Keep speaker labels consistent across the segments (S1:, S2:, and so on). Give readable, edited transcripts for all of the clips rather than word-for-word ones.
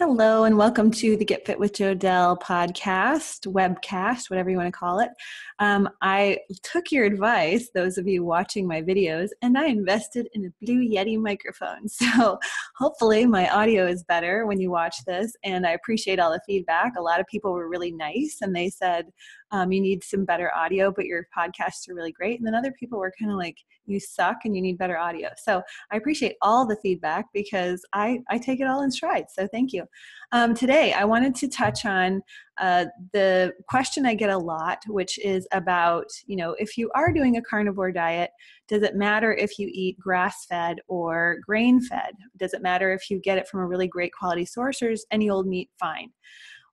S1: Hello and welcome to the Get Fit with Jodelle podcast, webcast, whatever you want to call it. I took your advice, those of you watching my videos, and I invested in a Blue Yeti microphone. So hopefully my audio is better when you watch this, and I appreciate all the feedback. A lot of people were really nice and they said, you need some better audio, but your podcasts are really great. And then other people were kind of like, you suck and you need better audio. So I appreciate all the feedback because I take it all in stride. So thank you. Today, I wanted to touch on the question I get a lot, which is about, if you are doing a carnivore diet, does it matter if you eat grass-fed or grain-fed? Does it matter if you get it from a really great quality source or is any old meat fine?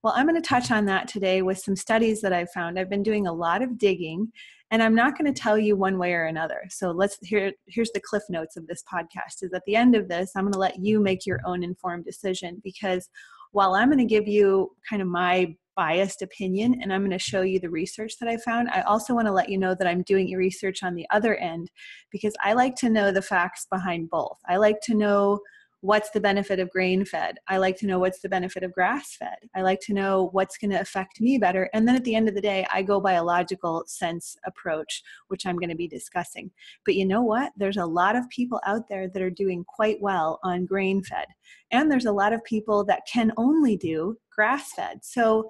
S1: Well, I'm going to touch on that today with some studies that I've found. I've been doing a lot of digging, and I'm not going to tell you one way or another. So here's the cliff notes of this podcast is at the end of this, I'm going to let you make your own informed decision, because while I'm going to give you kind of my biased opinion and I'm going to show you the research that I found, I also want to let you know that I'm doing research on the other end, because I like to know the facts behind both. I like to know what's the benefit of grain-fed. I like to know what's the benefit of grass-fed. I like to know what's going to affect me better. And then at the end of the day, I go by a logical sense approach, which I'm going to be discussing. But you know what? There's a lot of people out there that are doing quite well on grain-fed. And there's a lot of people that can only do grass-fed. So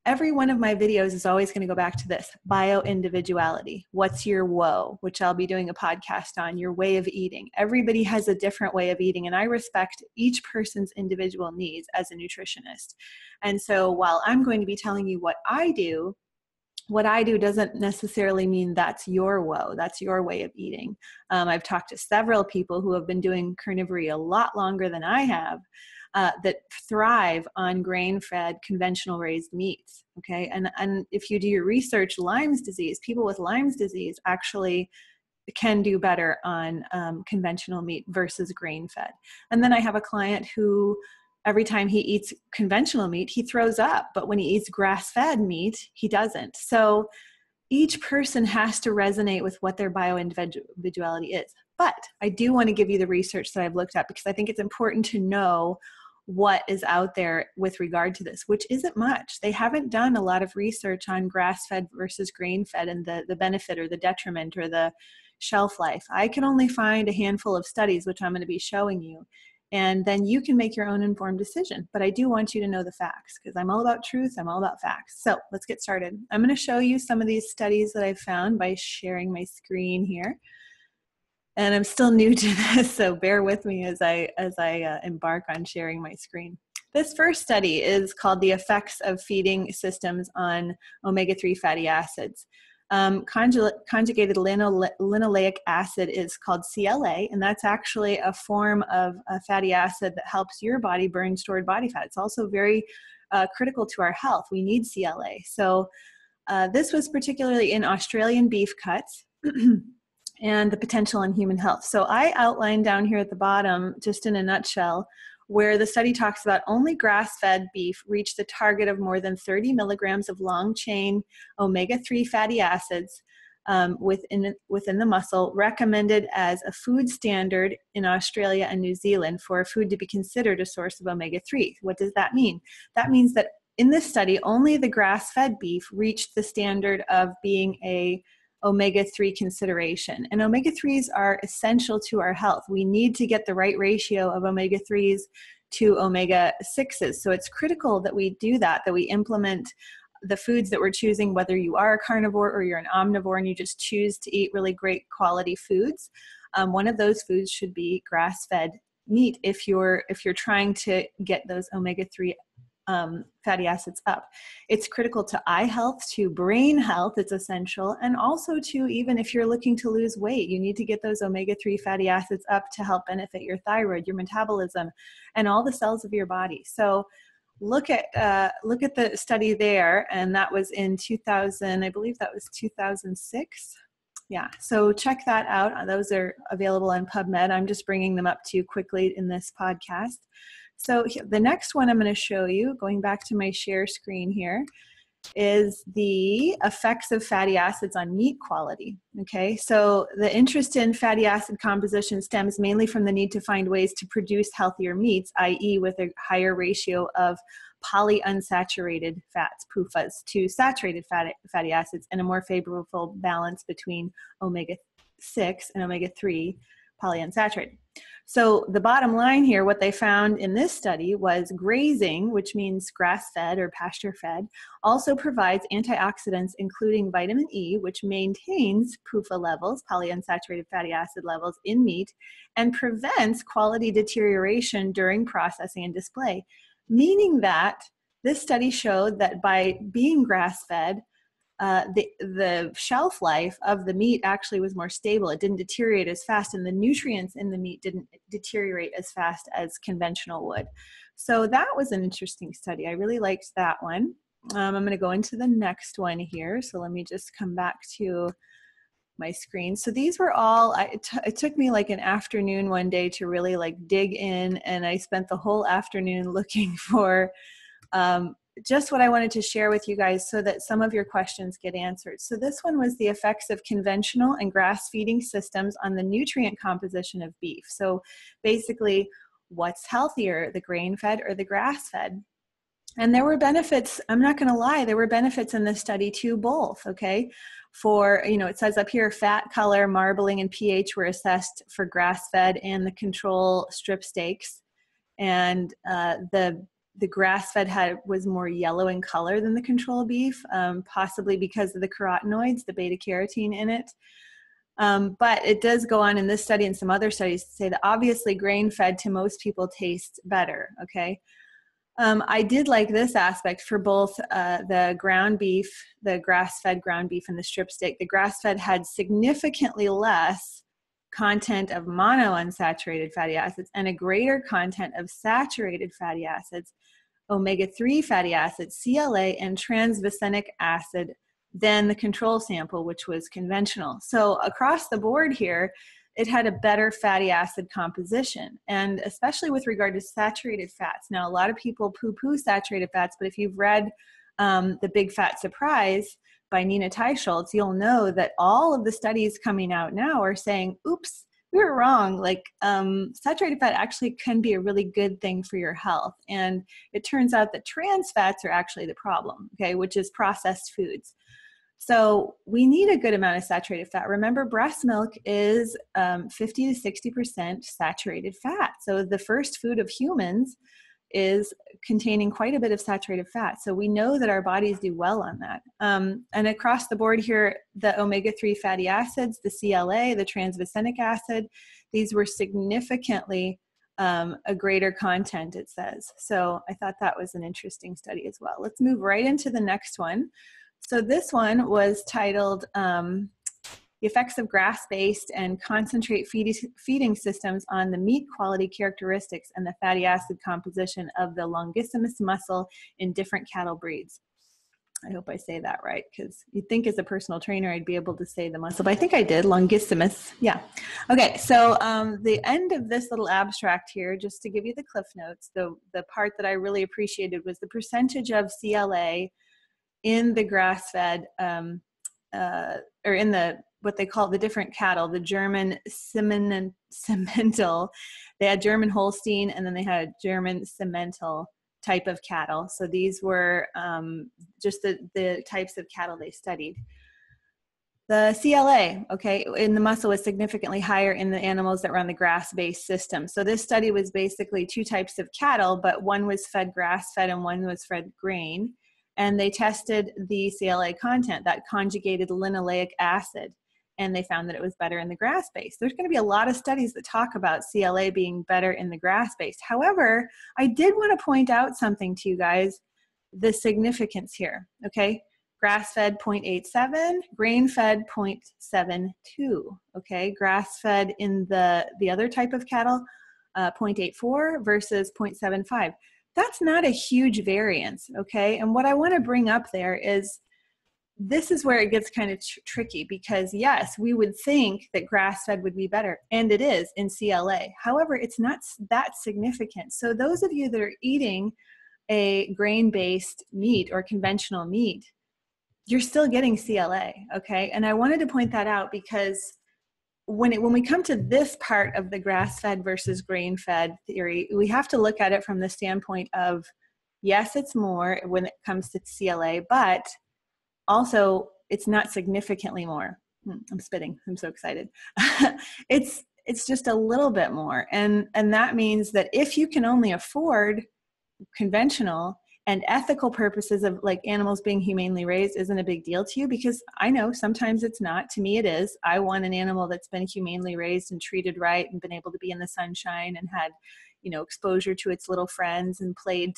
S1: every one of my videos is always going to go back to this, bio-individuality. What's your woe? Which I'll be doing a podcast on, your way of eating. Everybody has a different way of eating, and I respect each person's individual needs as a nutritionist. And so while I'm going to be telling you what I do doesn't necessarily mean that's your woe, that's your way of eating. I've talked to several people who have been doing carnivory a lot longer than I have, that thrive on grain-fed, conventional raised meats, okay? And if you do your research, Lyme's disease, people with Lyme's disease actually can do better on conventional meat versus grain-fed. And then I have a client who every time he eats conventional meat, he throws up, but when he eats grass-fed meat, he doesn't. So each person has to resonate with what their bio-individuality is. But I do want to give you the research that I've looked at, because I think it's important to know what is out there with regard to this, which isn't much. They haven't done a lot of research on grass-fed versus grain-fed and the benefit or the detriment or the shelf life. I can only find a handful of studies, which I'm going to be showing you. And then you can make your own informed decision. But I do want you to know the facts, because I'm all about truth. I'm all about facts. So let's get started. I'm going to show you some of these studies that I've found by sharing my screen here. And I'm still new to this, so bear with me as I embark on sharing my screen. This first study is called The Effects of Feeding Systems on Omega-3 Fatty Acids. Conjugated linoleic acid is called CLA, and that's actually a form of a fatty acid that helps your body burn stored body fat. It's also very critical to our health. We need CLA. So this was particularly in Australian beef cuts and the potential in human health. So I outlined down here at the bottom, just in a nutshell, where the study talks about only grass-fed beef reached the target of more than 30 milligrams of long-chain omega-3 fatty acids within the muscle, recommended as a food standard in Australia and New Zealand for a food to be considered a source of omega-3. What does that mean? That means that in this study, only the grass-fed beef reached the standard of being a omega-3 consideration. And omega-3s are essential to our health. We need to get the right ratio of omega-3s to omega-6s. So it's critical that we do that we implement the foods that we're choosing, whether you are a carnivore or you're an omnivore and you just choose to eat really great quality foods. One of those foods should be grass-fed meat if you're trying to get those omega-3 fatty acids up. It's critical to eye health, to brain health, it's essential, and also to, even if you're looking to lose weight, you need to get those omega-3 fatty acids up to help benefit your thyroid, your metabolism, and all the cells of your body. So look at the study there, and that was in 2000, I believe that was 2006. Yeah, so check that out. Those are available on PubMed. I'm just bringing them up to you quickly in this podcast. So the next one I'm going to show you, going back to my share screen here, is the effects of fatty acids on meat quality. Okay, so the interest in fatty acid composition stems mainly from the need to find ways to produce healthier meats, i.e. with a higher ratio of polyunsaturated fats, PUFAs, to saturated fatty acids, and a more favorable balance between omega-6 and omega-3 polyunsaturated. So the bottom line here, what they found in this study was grazing, which means grass-fed or pasture-fed, also provides antioxidants, including vitamin E, which maintains PUFA levels, polyunsaturated fatty acid levels in meat, and prevents quality deterioration during processing and display. Meaning that this study showed that by being grass-fed, the shelf life of the meat actually was more stable. It didn't deteriorate as fast, and the nutrients in the meat didn't deteriorate as fast as conventional would. So that was an interesting study. I really liked that one. I'm going to go into the next one here. So let me just come back to my screen. So these were all, it took me like an afternoon one day to really like dig in, and I spent the whole afternoon looking for just what I wanted to share with you guys so that some of your questions get answered. So this one was the effects of conventional and grass feeding systems on the nutrient composition of beef. So basically, what's healthier, the grain-fed or the grass-fed? And there were benefits, I'm not going to lie, there were benefits in this study to both, okay? For, you know, it says up here, fat, color, marbling, and pH were assessed for grass-fed and the control strip steaks. And the grass-fed was more yellow in color than the control beef, possibly because of the carotenoids, the beta-carotene in it. But it does go on in this study and some other studies to say that obviously grain-fed to most people tastes better, okay? I did like this aspect for both the ground beef, the grass-fed ground beef and the strip steak. The grass-fed had significantly less content of monounsaturated fatty acids and a greater content of saturated fatty acids, omega-3 fatty acids, CLA, and transvicinic acid than the control sample, which was conventional. So across the board here, it had a better fatty acid composition, and especially with regard to saturated fats. Now, a lot of people poo-poo saturated fats, but if you've read The Big Fat Surprise by Nina Teicholz, you'll know that all of the studies coming out now are saying, oops, we were wrong. Like saturated fat actually can be a really good thing for your health. And it turns out that trans fats are actually the problem, okay, which is processed foods. So we need a good amount of saturated fat. Remember, breast milk is 50 to 60% saturated fat. So the first food of humans is containing quite a bit of saturated fat. So we know that our bodies do well on that. And across the board here, the omega-3 fatty acids, the CLA, the transvicinic acid, these were significantly a greater content, it says. So I thought that was an interesting study as well. Let's move right into the next one. So this one was titled The Effects of Grass-Based and Concentrate Feeding Systems on the Meat Quality Characteristics and the Fatty Acid Composition of the Longissimus Muscle in Different Cattle Breeds. I hope I say that right, because you'd think as a personal trainer I'd be able to say the muscle, but I think I did, longissimus, yeah. Okay, so the end of this little abstract here, just to give you the cliff notes, the part that I really appreciated was the percentage of CLA in the grass-fed, or in the what they call the different cattle, the German Simmental. They had German Holstein, and then they had German Simmental type of cattle. So these were just the types of cattle they studied. The CLA, okay, in the muscle was significantly higher in the animals that were on the grass-based system. So this study was basically two types of cattle, but one was fed grass-fed and one was fed grain. And they tested the CLA content, that conjugated linoleic acid, and they found that it was better in the grass-based. There's going to be a lot of studies that talk about CLA being better in the grass-based. However, I did want to point out something to you guys, the significance here, okay? Grass-fed 0.87, grain-fed 0.72, okay? Grass-fed in the other type of cattle, 0.84 versus 0.75. That's not a huge variance, okay? And what I want to bring up there is this is where it gets kind of tricky, because yes, we would think that grass-fed would be better, and it is in CLA. However, it's not that significant. So those of you that are eating a grain-based meat or conventional meat, you're still getting CLA, okay? And I wanted to point that out because when we come to this part of the grass-fed versus grain-fed theory, we have to look at it from the standpoint of, yes, it's more when it comes to CLA, but also it's not significantly more. I'm spitting. I'm so excited. It's just a little bit more. And that means that if you can only afford conventional, and ethical purposes of like animals being humanely raised isn't a big deal to you, because I know sometimes it's not. To me, it is. I want an animal that's been humanely raised and treated right and been able to be in the sunshine and had, exposure to its little friends and played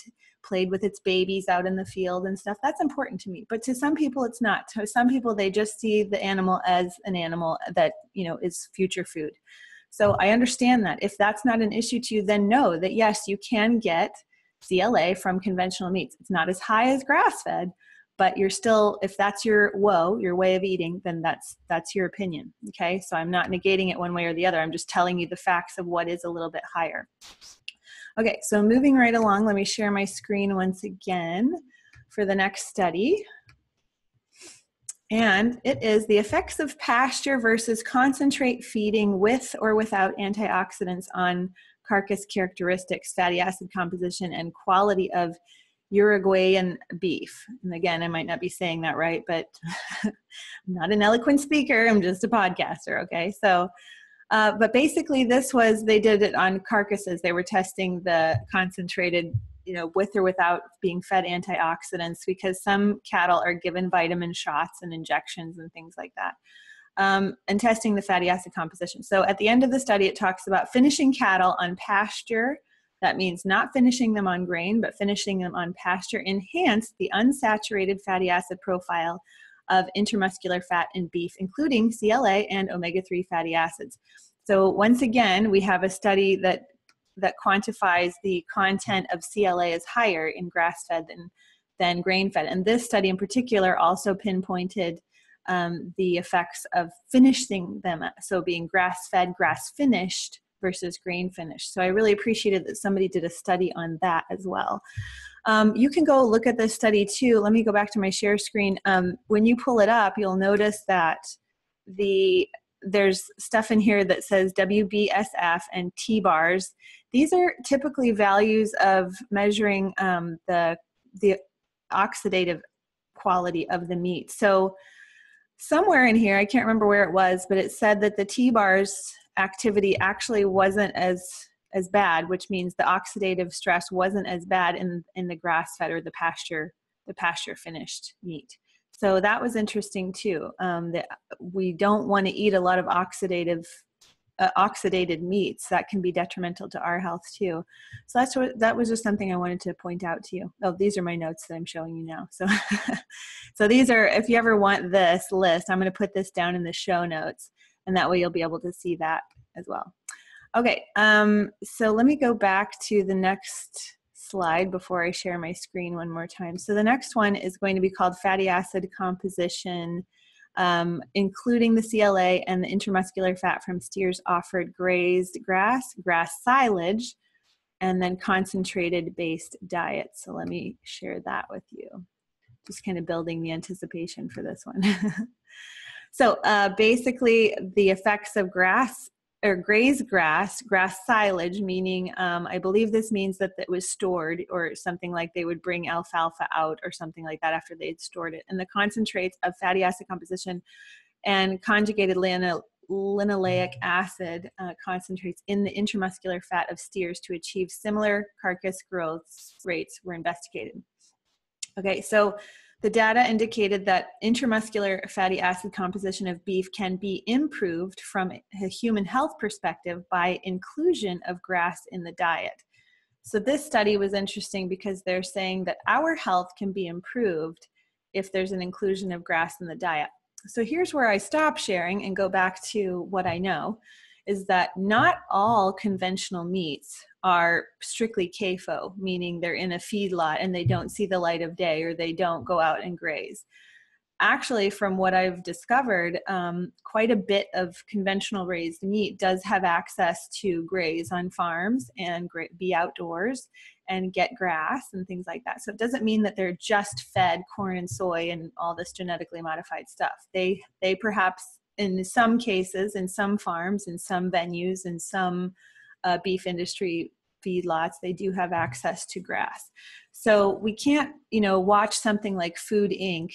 S1: with its babies out in the field and stuff. That's important to me. But to some people, it's not. To some people, they just see the animal as an animal that, is future food. So I understand that. If that's not an issue to you, then know that yes, you can get CLA from conventional meats. It's not as high as grass-fed, but you're still, if that's your way of eating, then that's your opinion. Okay. So I'm not negating it one way or the other. I'm just telling you the facts of what is a little bit higher. Okay. So moving right along, let me share my screen once again for the next study. And it is the effects of pasture versus concentrate feeding with or without antioxidants on carcass characteristics, fatty acid composition, and quality of Uruguayan beef. And again, I might not be saying that right, but I'm not an eloquent speaker. I'm just a podcaster. Okay. So, but basically they did it on carcasses. They were testing the concentrated, with or without being fed antioxidants, because some cattle are given vitamin shots and injections and things like that. And testing the fatty acid composition. So at the end of the study, it talks about finishing cattle on pasture. That means not finishing them on grain, but finishing them on pasture enhanced the unsaturated fatty acid profile of intermuscular fat in beef, including CLA and omega-3 fatty acids. So once again, we have a study that quantifies the content of CLA as higher in grass-fed than grain-fed. And this study in particular also pinpointed the effects of finishing them, so being grass-fed, grass-finished versus grain-finished. So I really appreciated that somebody did a study on that as well. You can go look at this study too. Let me go back to my share screen. When you pull it up, you'll notice that there's stuff in here that says WBSF and T-bars. These are typically values of measuring the oxidative quality of the meat. So somewhere in here, I can't remember where it was, but it said that the T-bars activity actually wasn't as bad, which means the oxidative stress wasn't as bad in the grass-fed or the pasture finished meat. So that was interesting too, that we don't want to eat a lot of oxidated meats. That can be detrimental to our health too. So that was just something I wanted to point out to you. Oh, these are my notes that I'm showing you now. So, so these are, if you ever want this list, I'm going to put this down in the show notes, and that way you'll be able to see that as well. Okay. So let me go back to the next slide before I share my screen one more time. So the next one is going to be called fatty acid composition, including the CLA and the intermuscular fat from steers offered grazed grass silage, and then concentrated based diet. So let me share that with you. Just kind of building the anticipation for this one. So basically the effects of grass or grazed grass silage, meaning I believe this means that it was stored, or something like they would bring alfalfa out or something like that after they'd stored it. And the concentrates of fatty acid composition and conjugated linoleic acid concentrates in the intramuscular fat of steers to achieve similar carcass growth rates were investigated. Okay, so the data indicated that intramuscular fatty acid composition of beef can be improved from a human health perspective by inclusion of grass in the diet. So this study was interesting because they're saying that our health can be improved if there's an inclusion of grass in the diet. So here's where I stop sharing and go back to what I know, is that not all conventional meats are strictly CAFO, meaning they're in a feedlot and they don't see the light of day, or they don't go out and graze. actually, from what I've discovered, quite a bit of conventional raised meat does have access to graze on farms and be outdoors and get grass and things like that. So it doesn't mean that they're just fed corn and soy and all this genetically modified stuff. They perhaps, in some cases, in some farms, in some venues, in some beef industry feedlots, they do have access to grass. So we can't, watch something like Food Inc.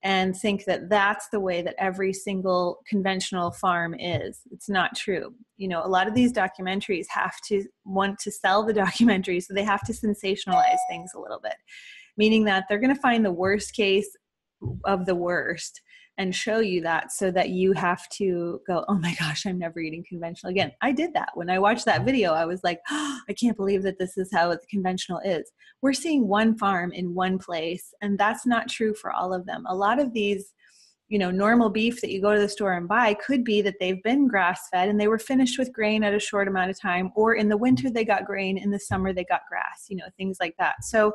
S1: and think that that's the way that every single conventional farm is. It's not true. A lot of these documentaries have to want to sell the documentary, so they have to sensationalize things a little bit, meaning that they're going to find the worst case of the worst and show you that, so that you have to go, oh my gosh, I'm never eating conventional again. I did that. When I watched that video, I was like, oh, I can't believe that this is how conventional is. We're seeing one farm in one place, and that's not true for all of them. A lot of these, normal beef that you go to the store and buy could be that they've been grass-fed and they were finished with grain at a short amount of time, or in the winter they got grain, in the summer they got grass, things like that. So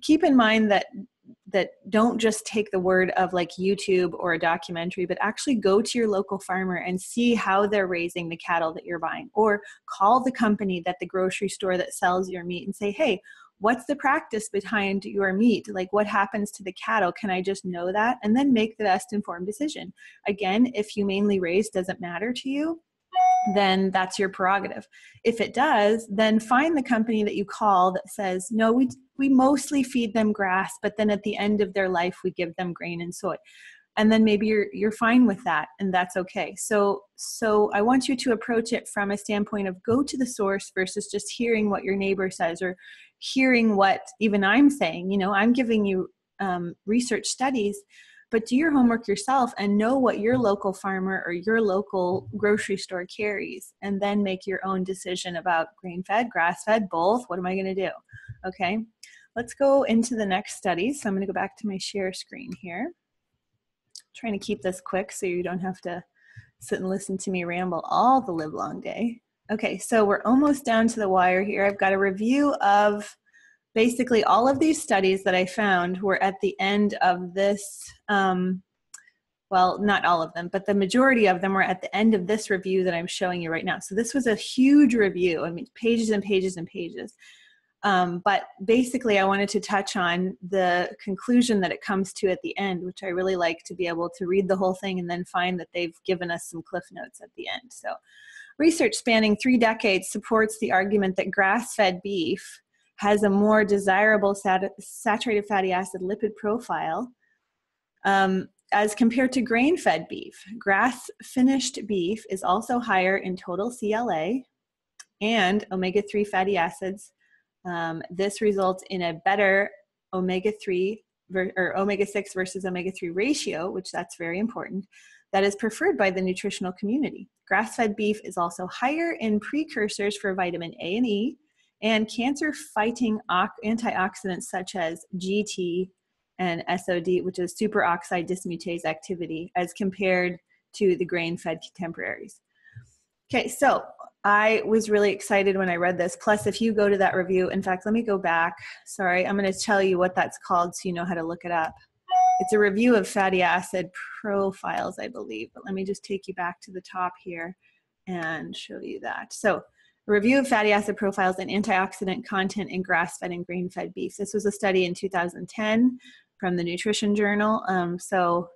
S1: keep in mind that don't just take the word of like YouTube or a documentary, but actually go to your local farmer and see how they're raising the cattle that you're buying, or call the company the grocery store that sells your meat and say, hey, what's the practice behind your meat? Like, what happens to the cattle? Can I just know that? And then make the best informed decision. Again, if humanely raised doesn't matter to you, then that's your prerogative. If it does, then find the company that you call that says, no, we mostly feed them grass, but then at the end of their life, we give them grain and soy. And then maybe you're fine with that, and that's okay. So I want you to approach it from a standpoint of go to the source versus just hearing what your neighbor says or hearing what even I'm saying. I'm giving you research studies, but do your homework yourself and know what your local farmer or your local grocery store carries, and then make your own decision about grain-fed, grass-fed, both. What am I going to do? Okay, let's go into the next study. So I'm going to go back to my share screen here. Trying to keep this quick so you don't have to sit and listen to me ramble all the live long day. Okay, so we're almost down to the wire here. I've got a review of basically all of these studies that I found were at the end of this, well, not all of them, but the majority of them were at the end of this review that I'm showing you right now. So this was a huge review, pages and pages and pages. But basically I wanted to touch on the conclusion that it comes to at the end, which I really like to be able to read the whole thing and then find that they've given us some cliff notes at the end. So research spanning 3 decades supports the argument that grass-fed beef has a more desirable saturated fatty acid lipid profile as compared to grain-fed beef. Grass-finished beef is also higher in total CLA and omega-3 fatty acids. This results in a better omega-3 or omega-6 versus omega-3 ratio, which that's very important, that is preferred by the nutritional community. Grass-fed beef is also higher in precursors for vitamin A and E and cancer-fighting antioxidants such as GT and SOD, which is superoxide dismutase activity, as compared to the grain-fed contemporaries. Okay, so I was really excited when I read this. Plus, if you go to that review, in fact, let me go back. Sorry, I'm going to tell you what that's called so you know how to look it up. It's a review of fatty acid profiles, I believe, but let me just take you back to the top here and show you that. So, a review of fatty acid profiles and antioxidant content in grass-fed and grain-fed beef. This was a study in 2010 from the Nutrition Journal. So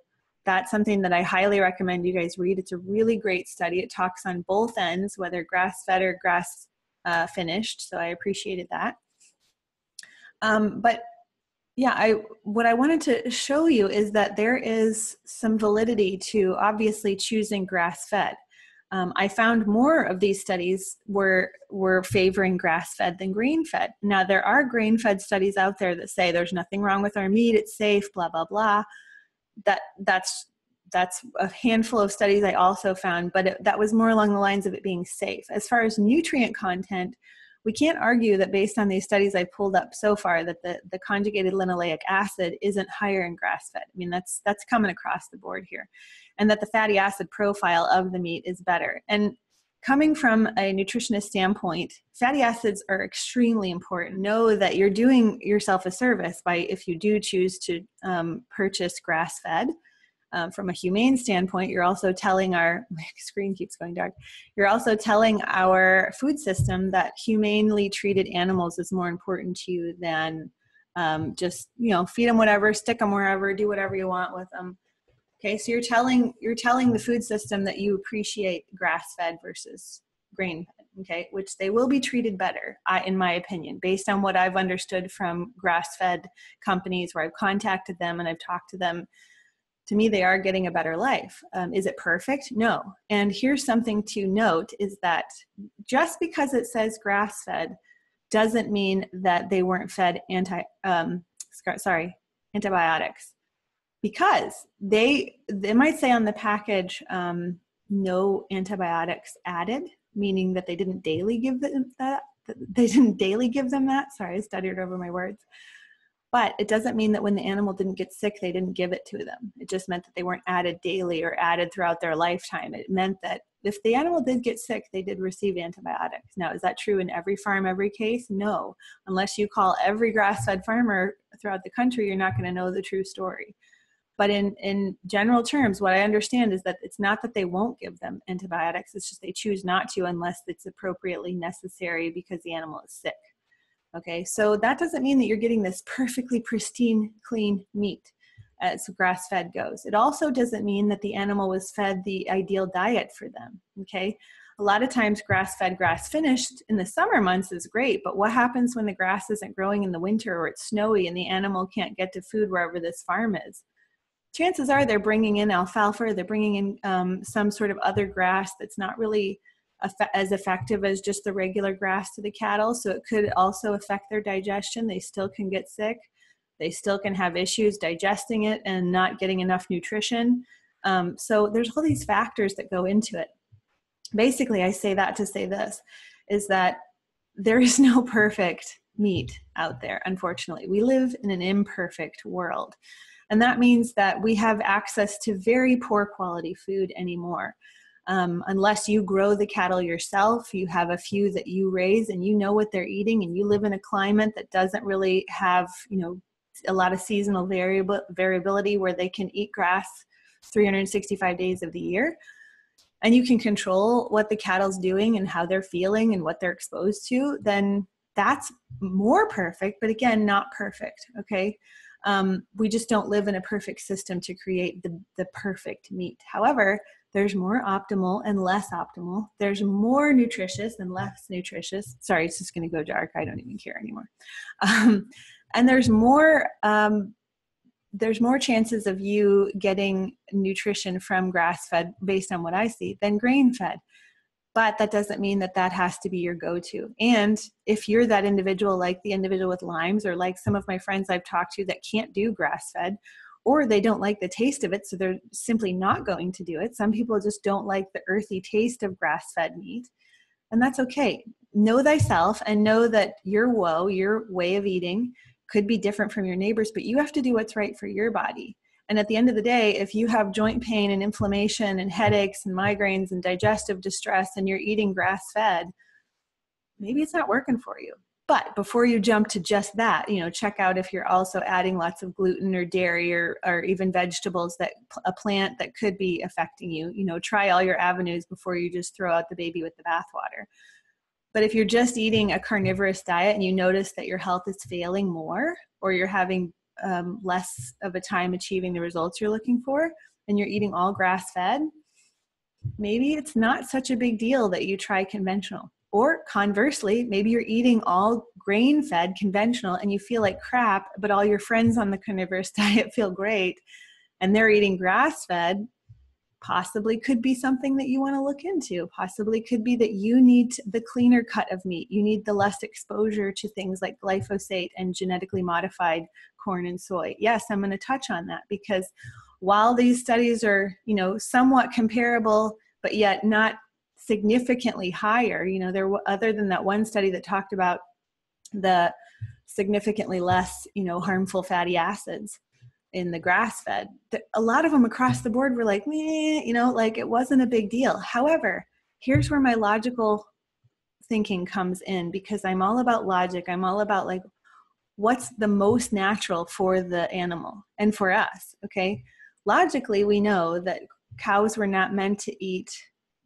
S1: that's something that I highly recommend you guys read. It's a really great study. It talks on both ends, whether grass-fed or grass finished. So I appreciated that. But yeah, what I wanted to show you is that there is some validity to obviously choosing grass-fed. I found more of these studies were favoring grass-fed than grain-fed. Now, there are grain-fed studies out there that say there's nothing wrong with our meat, it's safe, blah, blah, blah. That's a handful of studies I also found, but that was more along the lines of it being safe. As far as nutrient content, we can't argue that based on these studies I pulled up so far that the conjugated linoleic acid isn't higher in grass-fed. I mean, that's coming across the board here. And that the fatty acid profile of the meat is better. And coming from a nutritionist standpoint, fatty acids are extremely important. Know that you're doing yourself a service by, if you do choose to purchase grass-fed. From a humane standpoint, you're also telling my screen keeps going dark. You're also telling our food system that humanely treated animals is more important to you than just, feed them whatever, stick them wherever, do whatever you want with them. Okay, so you're telling the food system that you appreciate grass-fed versus grain-fed, okay, which they will be treated better, in my opinion, based on what I've understood from grass-fed companies where I've contacted them and I've talked to them. To me, they are getting a better life. Is it perfect? No. And here's something to note is that just because it says grass-fed doesn't mean that they weren't fed antibiotics. Because they might say on the package, no antibiotics added, meaning that they didn't daily give them that. Sorry, I stuttered over my words. But it doesn't mean that when the animal didn't get sick, they didn't give it to them. It just meant that they weren't added daily or added throughout their lifetime. It meant that if the animal did get sick, they did receive antibiotics. Now, is that true in every farm, every case? No. Unless you call every grass-fed farmer throughout the country, you're not going to know the true story. But in general terms, what I understand is that it's not that they won't give them antibiotics. It's just they choose not to unless it's appropriately necessary because the animal is sick. Okay, so that doesn't mean that you're getting this perfectly pristine, clean meat as grass-fed goes. It also doesn't mean that the animal was fed the ideal diet for them. Okay, a lot of times grass-fed, grass-finished in the summer months is great, but what happens when the grass isn't growing in the winter or it's snowy and the animal can't get to food wherever this farm is? Chances are they're bringing in alfalfa, they're bringing in some sort of other grass that's not really as effective as just the regular grass to the cattle. So it could also affect their digestion. They still can get sick. They still can have issues digesting it and not getting enough nutrition. So there's all these factors that go into it. Basically, I say that to say this, is that there is no perfect meat out there, unfortunately. We live in an imperfect world. And that means that we have access to very poor quality food anymore. Unless you grow the cattle yourself, you have a few that you raise and you know what they're eating, and you live in a climate that doesn't really have, a lot of seasonal variability where they can eat grass 365 days of the year. And you can control what the cattle's doing and how they're feeling and what they're exposed to, then that's more perfect, but again, not perfect, okay? We just don't live in a perfect system to create the perfect meat. However, there's more optimal and less optimal. There's more nutritious and less nutritious. Sorry, it's just going to go dark. I don't even care anymore. And there's more chances of you getting nutrition from grass-fed based on what I see than grain-fed. But that doesn't mean that that has to be your go-to. And if you're that individual, like the individual with Lyme's, or like some of my friends I've talked to that can't do grass-fed, or they don't like the taste of it, so they're simply not going to do it. Some people just don't like the earthy taste of grass-fed meat, and that's okay. Know thyself and know that your way of eating could be different from your neighbor's, but you have to do what's right for your body. And at the end of the day, if you have joint pain and inflammation and headaches and migraines and digestive distress and you're eating grass-fed, maybe it's not working for you. But before you jump to just that, check out if you're also adding lots of gluten or dairy or even vegetables, a plant that could be affecting you. Try all your avenues before you just throw out the baby with the bathwater. But if you're just eating a carnivorous diet and you notice that your health is failing more, or you're having less of a time achieving the results you're looking for, and you're eating all grass-fed, maybe it's not such a big deal that you try conventional. Or conversely, maybe you're eating all grain-fed conventional and you feel like crap, but all your friends on the carnivorous diet feel great and they're eating grass-fed. Possibly could be something that you want to look into. Possibly could be that you need the cleaner cut of meat. You need the less exposure to things like glyphosate and genetically modified corn and soy. Yes, I'm going to touch on that because while these studies are, somewhat comparable, but yet not significantly higher, other than that one study that talked about the significantly less, harmful fatty acids in the grass-fed, a lot of them across the board were like, meh, like it wasn't a big deal. However, here's where my logical thinking comes in, because I'm all about logic. I'm all about like, what's the most natural for the animal and for us, okay? Logically, we know that cows were not meant to eat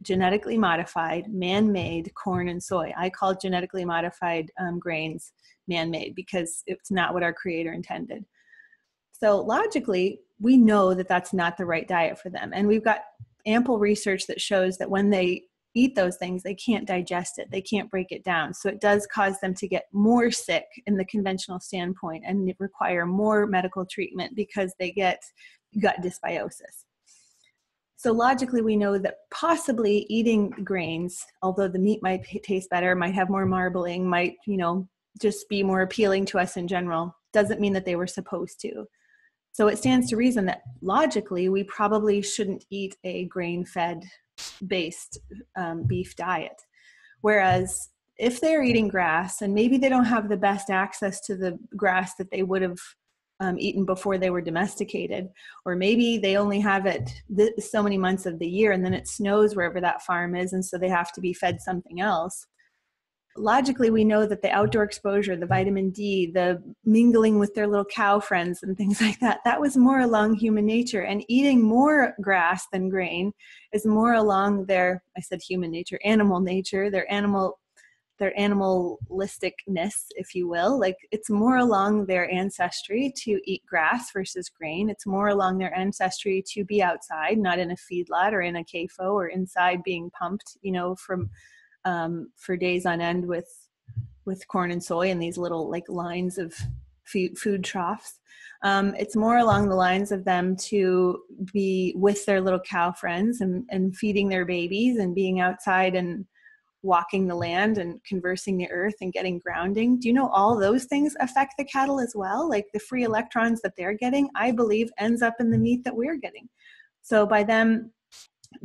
S1: genetically modified, man-made corn and soy. I call genetically modified grains man-made because it's not what our creator intended. So logically, we know that that's not the right diet for them. And we've got ample research that shows that when they eat those things, they can't digest it. They can't break it down. So it does cause them to get more sick in the conventional standpoint and require more medical treatment because they get gut dysbiosis. So logically, we know that possibly eating grains, although the meat might taste better, might have more marbling, might, just be more appealing to us in general, doesn't mean that they were supposed to. So it stands to reason that logically, we probably shouldn't eat a grain-fed based beef diet. Whereas if they're eating grass and maybe they don't have the best access to the grass that they would have eaten before they were domesticated, or maybe they only have it so many months of the year and then it snows wherever that farm is, and so they have to be fed something else. Logically, we know that the outdoor exposure, the vitamin D, the mingling with their little cow friends and things like that, that was more along human nature. And eating more grass than grain is more along their, I said human nature, animal nature, their animalisticness, if you will. Like, it's more along their ancestry to eat grass versus grain. It's more along their ancestry to be outside, not in a feedlot or in a CAFO or inside being pumped, for days on end with corn and soy and these little like lines of food troughs. It's more along the lines of them to be with their little cow friends and feeding their babies and being outside and walking the land and conversing the earth and getting grounding. Do you know all those things affect the cattle as well? Like the free electrons that they're getting, I believe, ends up in the meat that we're getting. So by them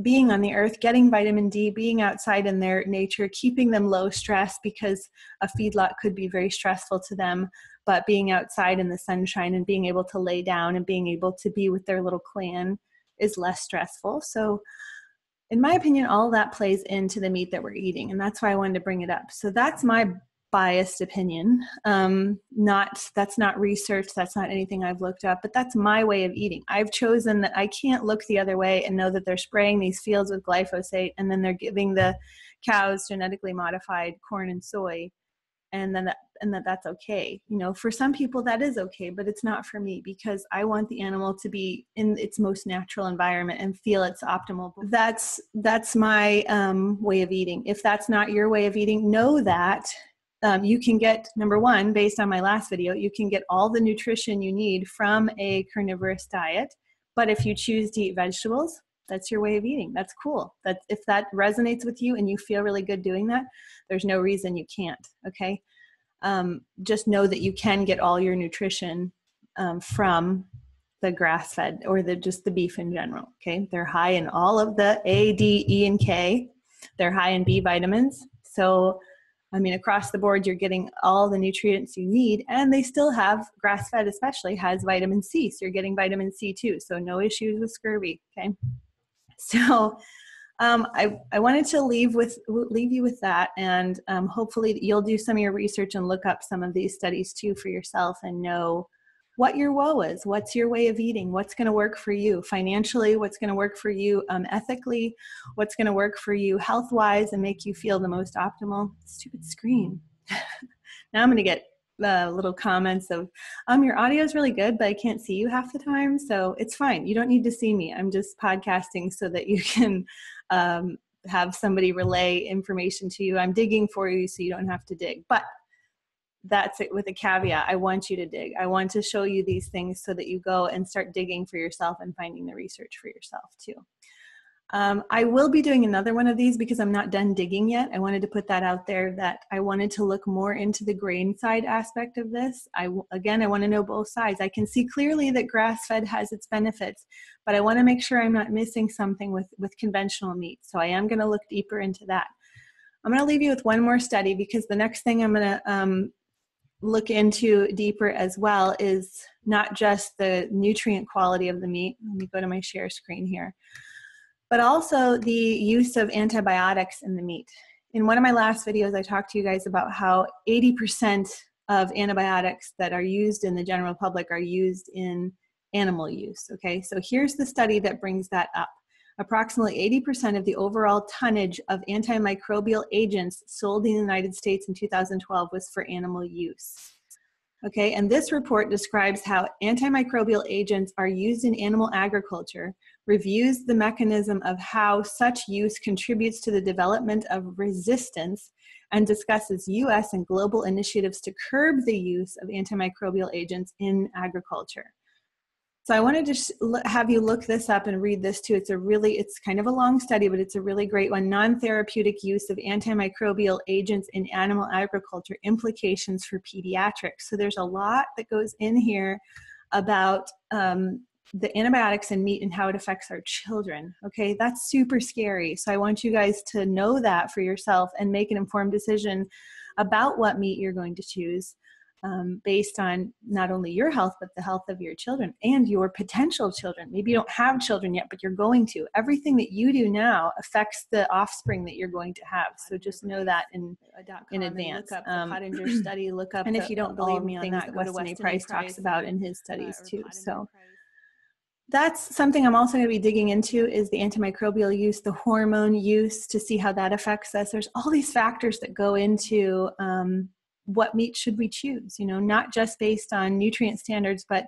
S1: being on the earth, getting vitamin D, being outside in their nature, keeping them low stress, because a feedlot could be very stressful to them, but being outside in the sunshine and being able to lay down and being able to be with their little clan is less stressful. So in my opinion, all that plays into the meat that we're eating. And that's why I wanted to bring it up. So that's my biased opinion. That's not research. That's not anything I've looked up, but that's my way of eating. I've chosen that I can't look the other way and know that they're spraying these fields with glyphosate and then they're giving the cows genetically modified corn and soy, and that's okay. For some people that is okay, but it's not for me, because I want the animal to be in its most natural environment and feel its optimal. That's my way of eating. If that's not your way of eating, know that you can get, number one, based on my last video, you can get all the nutrition you need from a carnivorous diet. But if you choose to eat vegetables, that's your way of eating. That's cool. If that resonates with you and you feel really good doing that, there's no reason you can't. Okay. Just know that you can get all your nutrition from the grass-fed or just the beef in general. Okay. They're high in all of the A, D, E, and K. They're high in B vitamins. So, across the board, you're getting all the nutrients you need, and they still have, grass-fed especially, has vitamin C. So you're getting vitamin C too. So no issues with scurvy. Okay. So I wanted to leave you with that, and hopefully you'll do some of your research and look up some of these studies too for yourself and know what your woe is. What's your way of eating? What's going to work for you financially? What's going to work for you ethically? What's going to work for you health-wise and make you feel the most optimal? Stupid screen. Now I'm going to get little comments of, your audio is really good, but I can't see you half the time. So it's fine. You don't need to see me. I'm just podcasting so that you can have somebody relay information to you. I'm digging for you so you don't have to dig. But that's it with a caveat. I want you to dig. I want to show you these things so that you go and start digging for yourself and finding the research for yourself too. I will be doing another one of these because I'm not done digging yet. I wanted to put that out there, that I wanted to look more into the grain side aspect of this. I want to know both sides. I can see clearly that grass-fed has its benefits, but I want to make sure I'm not missing something with conventional meat. So I am going to look deeper into that. I'm going to leave you with one more study, because the next thing I'm going to look into deeper as well is not just the nutrient quality of the meat. Let me go to my share screen here. but also the use of antibiotics in the meat. In one of my last videos, I talked to you guys about how 80% of antibiotics that are used in the general public are used in animal use. Okay, so here's the study that brings that up. Approximately 80% of the overall tonnage of antimicrobial agents sold in the United States in 2012 was for animal use. Okay, and this report describes how antimicrobial agents are used in animal agriculture, reviews the mechanism of how such use contributes to the development of resistance, and discusses U.S. and global initiatives to curb the use of antimicrobial agents in agriculture. So I wanted to have you look this up and read this too. It's kind of a long study, but it's a really great one. Non-therapeutic use of antimicrobial agents in animal agriculture, implications for pediatrics. So there's a lot that goes in here about the antibiotics in meat and how it affects our children. Okay, that's super scary. So I want you guys to know that for yourself and make an informed decision about what meat you're going to choose. Based on not only your health, but the health of your children and your potential children. Maybe you don't have children yet, but you're going to. Everything that you do now affects the offspring that you're going to have. So just know that in advance. Look up the Pottinger study, look up, and if you don't believe me on that, go to Weston A. Price talks about in his studies too. So that's something I'm also going to be digging into, is the antimicrobial use, the hormone use, to see how that affects us. There's all these factors that go into what meat should we choose, not just based on nutrient standards, but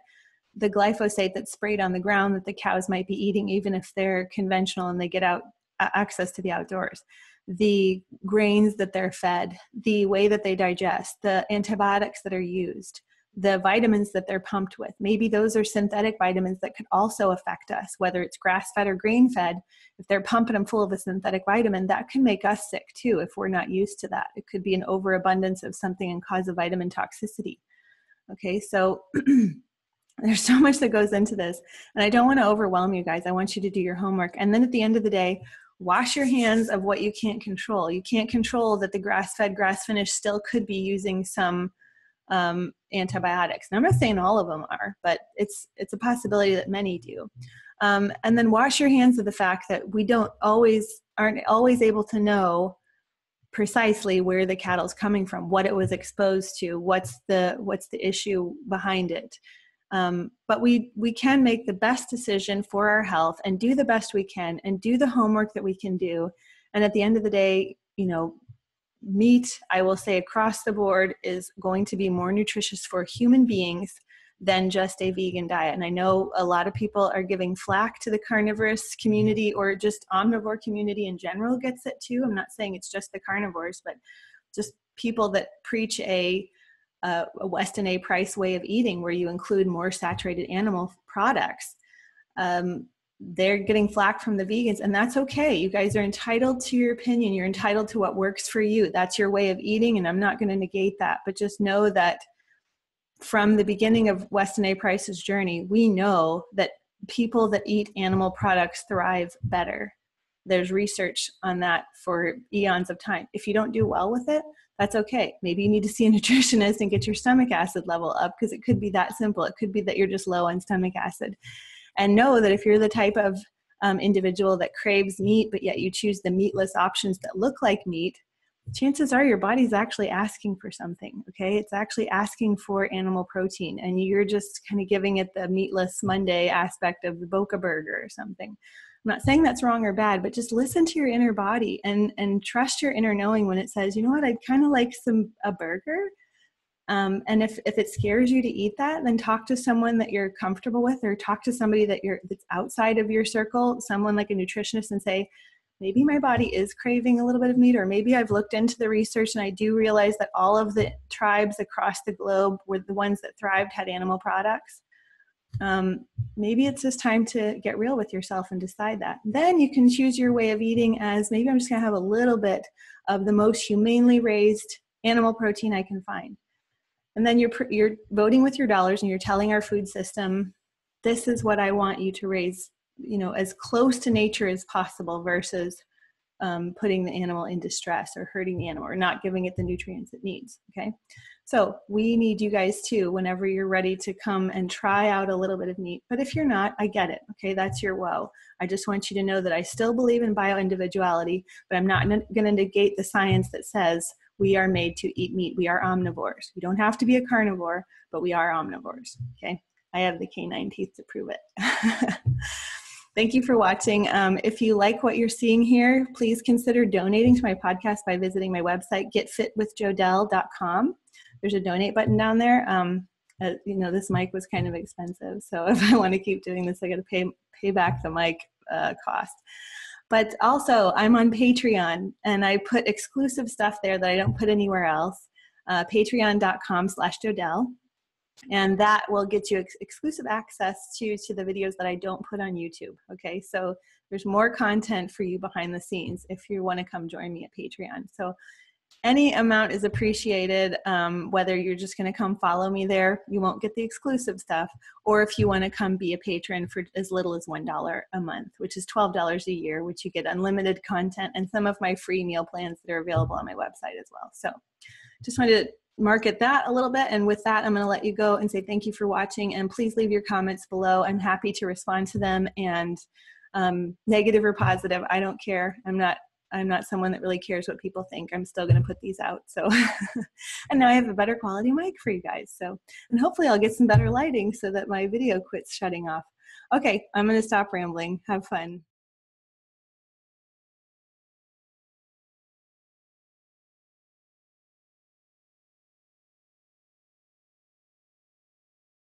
S1: the glyphosate that's sprayed on the ground that the cows might be eating, even if they're conventional and they get out access to the outdoors, the grains that they're fed, the way that they digest, the antibiotics that are used, the vitamins that they're pumped with. Maybe those are synthetic vitamins that could also affect us, whether it's grass-fed or grain-fed. If they're pumping them full of a synthetic vitamin, that can make us sick too if we're not used to that. It could be an overabundance of something and cause a vitamin toxicity. Okay, so there's so much that goes into this, and I don't want to overwhelm you guys. I want you to do your homework. And then at the end of the day, wash your hands of what you can't control. You can't control that the grass-fed, grass-finished still could be using some antibiotics. And I'm not saying all of them are, but it's a possibility that many do. And then wash your hands of the fact that we aren't always able to know precisely where the cattle's coming from, what it was exposed to, what's the issue behind it. But we can make the best decision for our health and do the best we can and do the homework that we can do. And at the end of the day, meat, I will say across the board, is going to be more nutritious for human beings than just a vegan diet. And I know a lot of people are giving flack to the carnivorous community, or just omnivore community in general gets it too. I'm not saying it's just the carnivores, but just people that preach a Weston A. Price way of eating, where you include more saturated animal products. They're getting flack from the vegans, and that's okay. You guys are entitled to your opinion. You're entitled to what works for you. That's your way of eating, and I'm not going to negate that. But just know that from the beginning of Weston A. Price's journey, we know that people that eat animal products thrive better. There's research on that for eons of time. If you don't do well with it, that's okay. Maybe you need to see a nutritionist and get your stomach acid level up, because it could be that simple. It could be that you're just low on stomach acid. And know that if you're the type of individual that craves meat, but yet you choose the meatless options that look like meat, chances are your body's actually asking for something, okay? It's actually asking for animal protein, and you're just kind of giving it the meatless Monday aspect of the Boca burger or something. I'm not saying that's wrong or bad, but just listen to your inner body and trust your inner knowing when it says, you know what, I'd kind of like a burger. And if it scares you to eat that, then talk to someone that you're comfortable with, or talk to somebody that's outside of your circle, someone like a nutritionist, and say, maybe my body is craving a little bit of meat, or maybe I've looked into the research and I do realize that all of the tribes across the globe were the ones that thrived had animal products. Maybe it's just time to get real with yourself and decide that. Then you can choose your way of eating as, maybe I'm just going to have a little bit of the most humanely raised animal protein I can find. And then you're voting with your dollars, and you're telling our food system, this is what I want you to raise, as close to nature as possible, versus putting the animal in distress or hurting the animal or not giving it the nutrients it needs. Okay. So we need you guys too, whenever you're ready to come and try out a little bit of meat. But if you're not, I get it. Okay. That's your woe. I just want you to know that I still believe in bioindividuality, but I'm not going to negate the science that says we are made to eat meat. We are omnivores. We don't have to be a carnivore, but we are omnivores. Okay. I have the canine teeth to prove it. Thank you for watching. If you like what you're seeing here, please consider donating to my podcast by visiting my website, getfitwithjodelle.com. There's a donate button down there. You know, this mic was kind of expensive, so if I want to keep doing this, I got to pay back the mic cost. But also, I'm on Patreon, and I put exclusive stuff there that I don't put anywhere else. Patreon.com/Jodelle. And that will get you exclusive access to the videos that I don't put on YouTube. Okay, so there's more content for you behind the scenes if you want to come join me at Patreon. So any amount is appreciated, whether you're just going to come follow me there, you won't get the exclusive stuff, or if you want to come be a patron for as little as $1 a month, which is $12 a year, which you get unlimited content and some of my free meal plans that are available on my website as well. So just wanted to market that a little bit. And with that, I'm going to let you go and say thank you for watching. And please leave your comments below. I'm happy to respond to them. And negative or positive, I don't care. I'm not someone that really cares what people think. I'm still going to put these out. So, and now I have a better quality mic for you guys. So, and hopefully I'll get some better lighting so that my video quits shutting off. Okay, I'm going to stop rambling. Have fun.